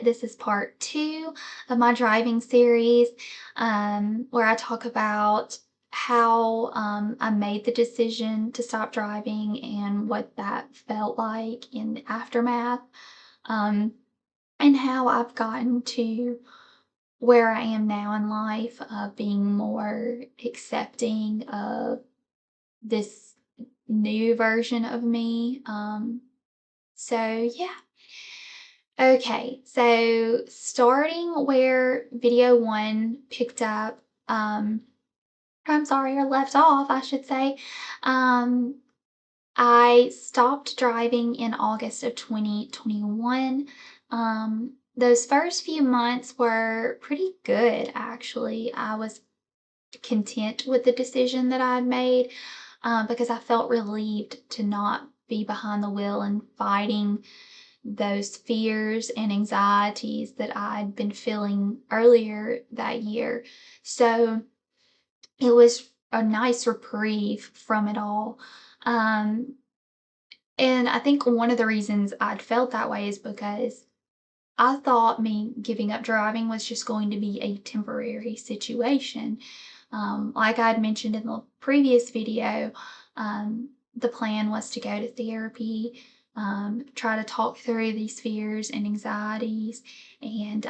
This is part 2 of my driving series, where I talk about how I made the decision to stop driving and what that felt like in the aftermath, um, and how I've gotten to where I am now in life of being more accepting of this new version of me. So yeah. Okay, so starting where video 1 picked up, I'm sorry, or left off, I should say. Um, I stopped driving in August of 2021. Those first few months were pretty good, actually. I was content with the decision that I had made, because I felt relieved to not be behind the wheel and fighting those fears and anxieties that I'd been feeling earlier that year. So it was a nice reprieve from it all. Um, and I think one of the reasons I'd felt that way is because I thought me giving up driving was just going to be a temporary situation. Like I'd mentioned in the previous video, the plan was to go to therapy, try to talk through these fears and anxieties, and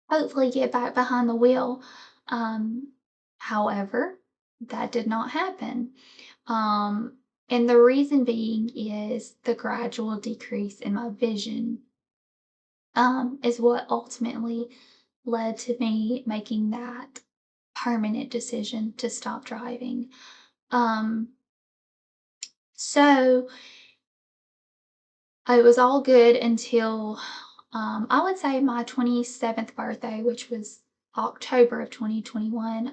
hopefully get back behind the wheel. Um, However, that did not happen. Um, and the reason being is the gradual decrease in my vision, is what ultimately led to me making that permanent decision to stop driving. Um, so it was all good until I would say my 27th birthday, which was October of 2021.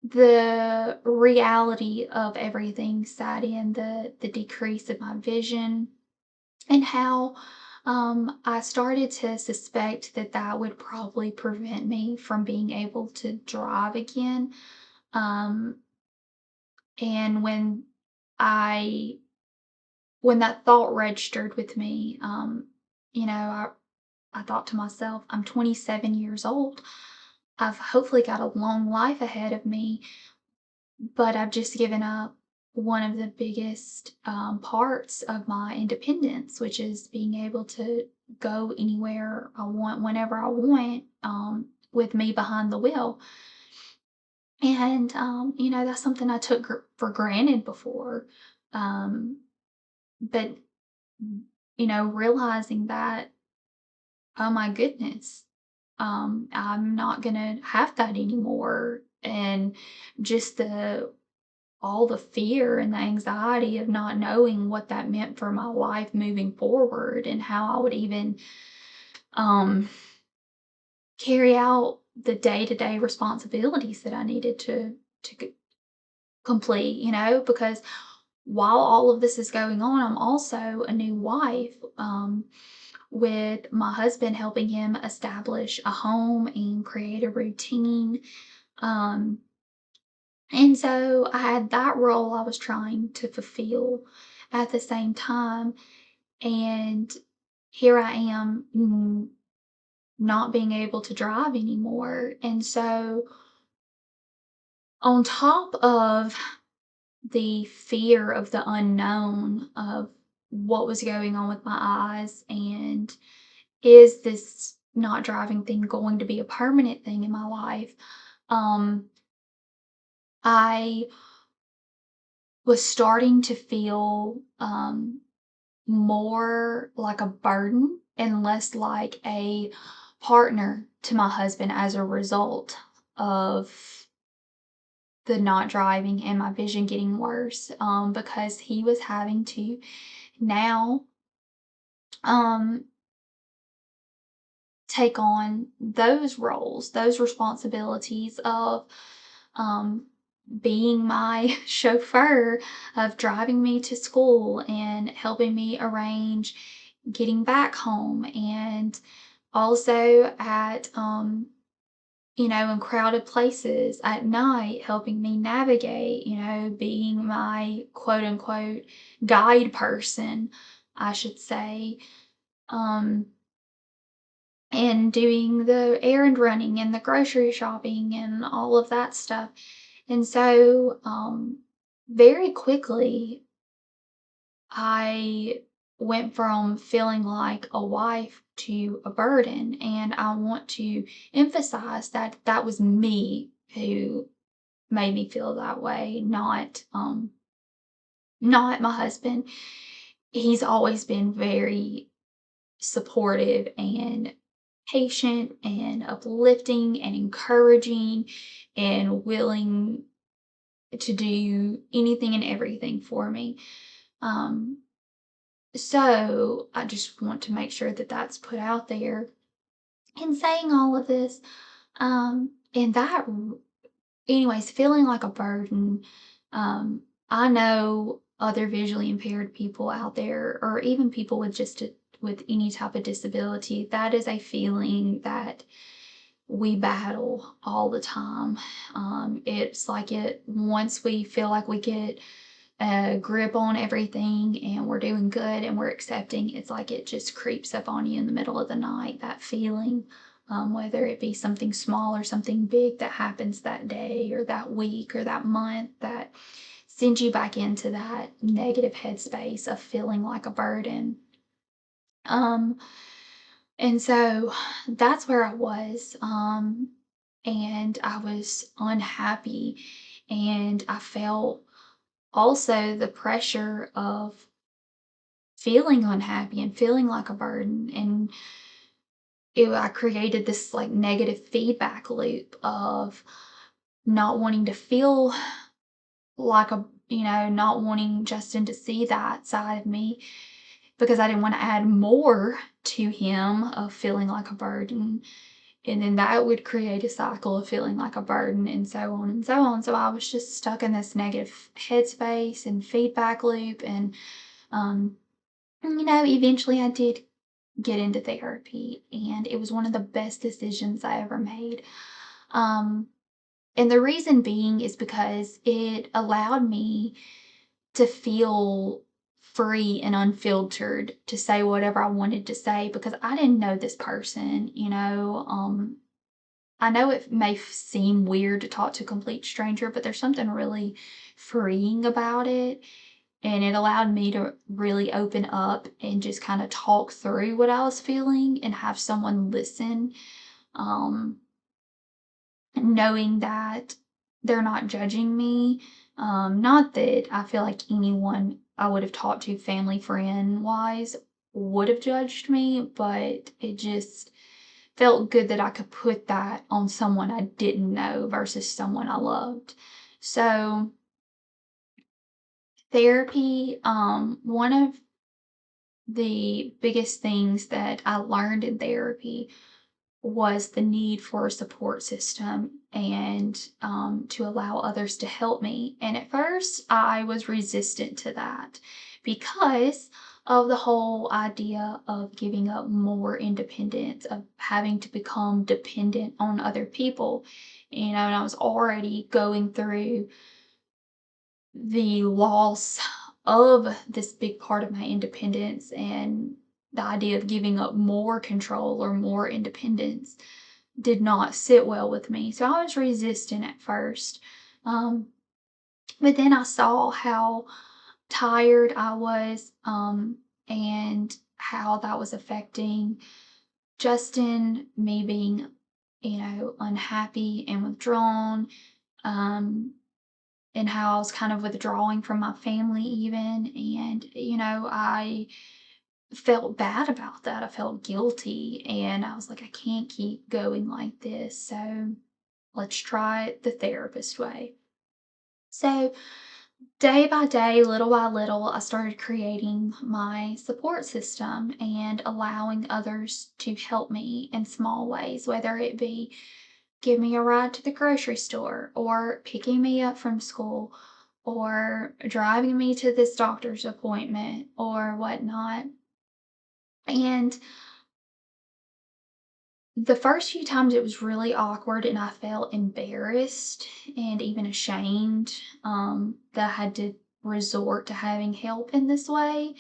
The reality of everything sat in, the decrease of my vision, and how I started to suspect that that would probably prevent me from being able to drive again. Um, and I, when that thought registered with me, you know, I thought to myself, I'm 27 years old. I've hopefully got a long life ahead of me, but I've just given up one of the biggest parts of my independence, which is being able to go anywhere I want, whenever I want, with me behind the wheel. And, that's something I took for granted before. Um, but, realizing that, oh my goodness, I'm not gonna have that anymore. And just all the fear and the anxiety of not knowing what that meant for my life moving forward and how I would even um, carry out the day-to-day responsibilities that I needed to complete, because while all of this is going on, I'm also a new wife, with my husband, helping him establish a home and create a routine. Um, And so I had that role I was trying to fulfill at the same time. And here I am, not being able to drive anymore. And so, on top of the fear of the unknown of what was going on with my eyes, and is this not driving thing going to be a permanent thing in my life? Um, I was starting to feel more like a burden and less like a partner to my husband as a result of the not driving and my vision getting worse, because he was having to now um, take on those roles, those responsibilities of um, being my chauffeur, of driving me to school and helping me arrange getting back home, and also at in crowded places at night, helping me navigate, being my quote unquote guide person, I should say. um and doing the errand running and the grocery shopping and all of that stuff. And so, very quickly, I went from feeling like a wife to a burden. And I want to emphasize that that was me who made me feel that way, not my husband. He's always been very supportive and patient and uplifting and encouraging and willing to do anything and everything for me. Um, so I just want to make sure that that's put out there. In saying all of this, and that, anyways, feeling like a burden, I know other visually impaired people out there, or even people with with any type of disability, that is a feeling that we battle all the time. It's like it once we feel like we get a grip on everything and we're doing good and we're accepting, it's like it just creeps up on you in the middle of the night, that feeling, whether it be something small or something big that happens that day or that week or that month that sends you back into that negative headspace of feeling like a burden. Um, and so that's where I was. And I was unhappy, and I felt also the pressure of feeling unhappy and feeling like a burden. And I created this like negative feedback loop of not wanting to feel like not wanting Justin to see that side of me because I didn't want to add more to him of feeling like a burden. And then that would create a cycle of feeling like a burden and so on and so on. So I was just stuck in this negative headspace and feedback loop. And, um, eventually I did get into therapy, and it was one of the best decisions I ever made. Um, and the reason being is because it allowed me to feel free and unfiltered to say whatever I wanted to say because I didn't know this person. I know it may seem weird to talk to a complete stranger, but there's something really freeing about it. And it allowed me to really open up and just kind of talk through what I was feeling and have someone listen. Um, Knowing that they're not judging me. Not that I feel like anyone I would have talked to, family, friend wise, would have judged me, but it just felt good that I could put that on someone I didn't know versus someone I loved. So, therapy, one of the biggest things that I learned in therapy was the need for a support system and to allow others to help me. And at first, I was resistant to that because of the whole idea of giving up more independence, of having to become dependent on other people. And I was already going through the loss of this big part of my independence, and the idea of giving up more control or more independence did not sit well with me. So I was resistant at first. Um, but then I saw how tired I was, and how that was affecting Justin, me being, unhappy and withdrawn, um, and how I was kind of withdrawing from my family, even. And, I felt bad about that. I felt guilty, and I was like, I can't keep going like this. So let's try it the therapist way. So, day by day, little by little, I started creating my support system and allowing others to help me in small ways, whether it be give me a ride to the grocery store, or picking me up from school, or driving me to this doctor's appointment, or whatnot. And the first few times it was really awkward, and I felt embarrassed and even ashamed, that I had to resort to having help in this way.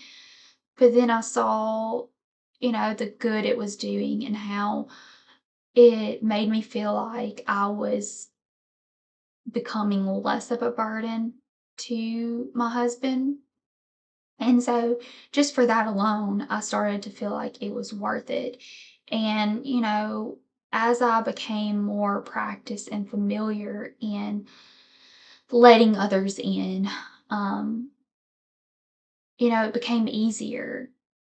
But then I saw the good it was doing and how it made me feel like I was becoming less of a burden to my husband. And so just for that alone, I started to feel like it was worth it. And, as I became more practiced and familiar in letting others in, um, it became easier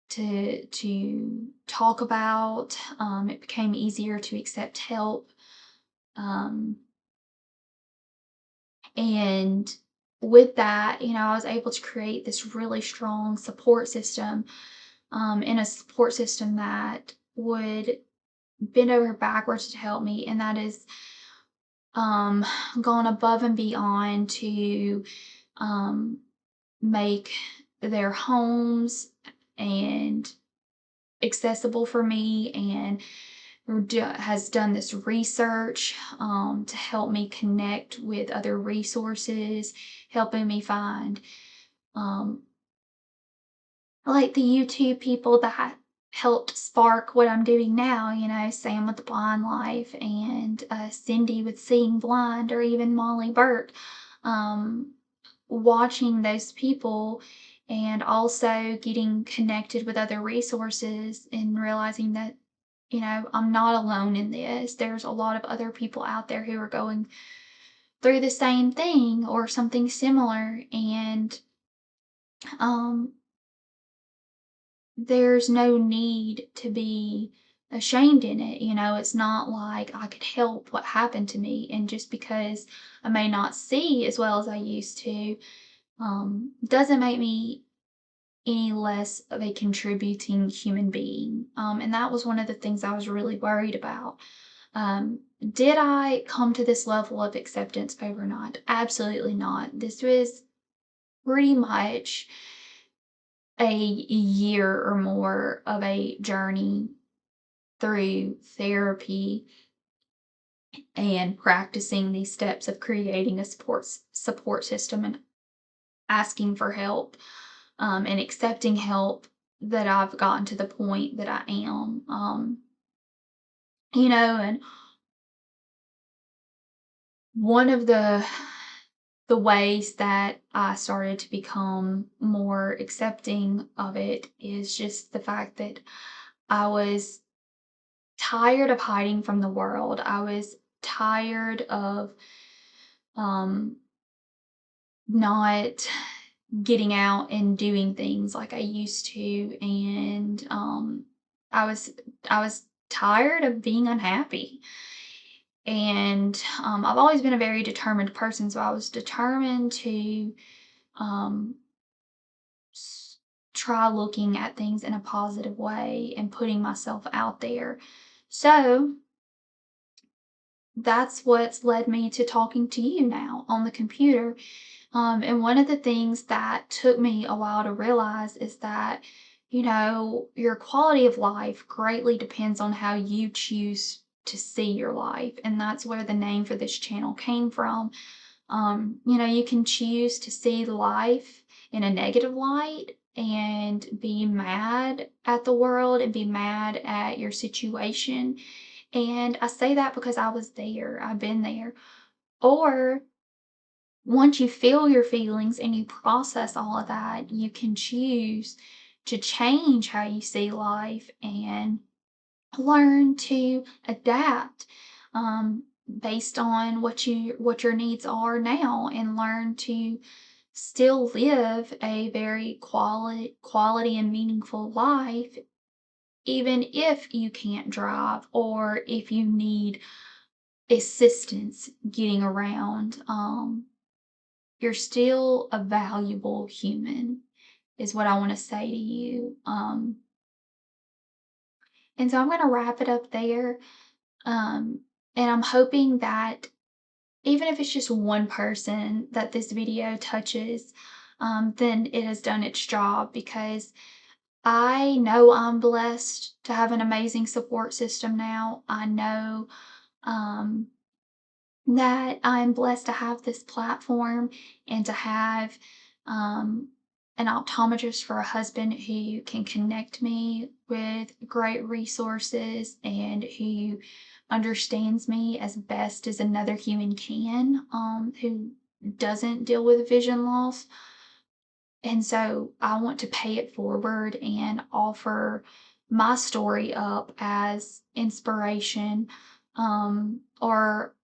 to talk about. It became easier to accept help. Um, and with that, I was able to create this really strong support system, and a support system that would bend over backwards to help me, and that is um, gone above and beyond to um, make their homes and accessible for me, and has done this research to help me connect with other resources, helping me find um, like the YouTube people that helped spark what I'm doing now, Sam with the Blind Life and Cindy with Seeing Blind, or even Molly Burt. Um, Watching those people and also getting connected with other resources and realizing that, I'm not alone in this. There's a lot of other people out there who are going through the same thing or something similar. And um, there's no need to be ashamed in it. It's not like I could help what happened to me. And just because I may not see as well as I used to, doesn't make me any less of a contributing human being. And that was one of the things I was really worried about. Did I come to this level of acceptance overnight? Absolutely not. This was pretty much a year or more of a journey through therapy and practicing these steps of creating a support system and asking for help, and accepting help, that I've gotten to the point that I am. And one of the ways that I started to become more accepting of it is just the fact that I was tired of hiding from the world. I was tired of um not getting out and doing things like I used to, and I was I was tired of being unhappy. And I've always been a very determined person, so I was determined to um, try looking at things in a positive way and putting myself out there. So that's what's led me to talking to you now on the computer. And one of the things that took me a while to realize is that, your quality of life greatly depends on how you choose to see your life. And that's where the name for this channel came from. You can choose to see life in a negative light and be mad at the world and be mad at your situation. And I say that because I was there, I've been there. Or once you feel your feelings and you process all of that, you can choose to change how you see life and learn to adapt, based on what your needs are now, and learn to still live a very quality and meaningful life, even if you can't drive or if you need assistance getting around. You're still a valuable human, is what I want to say to you. And so I'm going to wrap it up there. Um, and I'm hoping that even if it's just one person that this video touches, then it has done its job, because I know I'm blessed to have an amazing support system now. I know um, that I'm blessed to have this platform and to have um, an optometrist for a husband who can connect me with great resources and who understands me as best as another human can, who doesn't deal with vision loss. And so I want to pay it forward and offer my story up as inspiration, or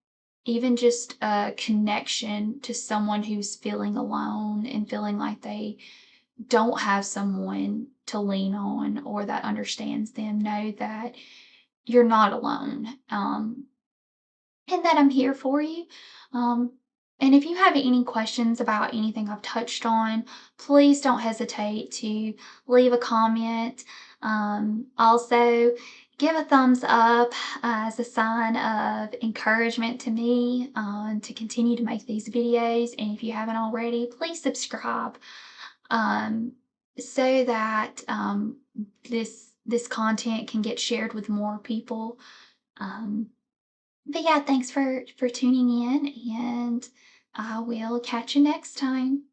even just a connection to someone who's feeling alone and feeling like they don't have someone to lean on or that understands them. Know that you're not alone. And that I'm here for you. Um, and if you have any questions about anything I've touched on, please don't hesitate to leave a comment. Also, give a thumbs up as a sign of encouragement to me to continue to make these videos. And if you haven't already, please subscribe um, so that this content can get shared with more people. Um, but yeah, thanks for tuning in, and I will catch you next time.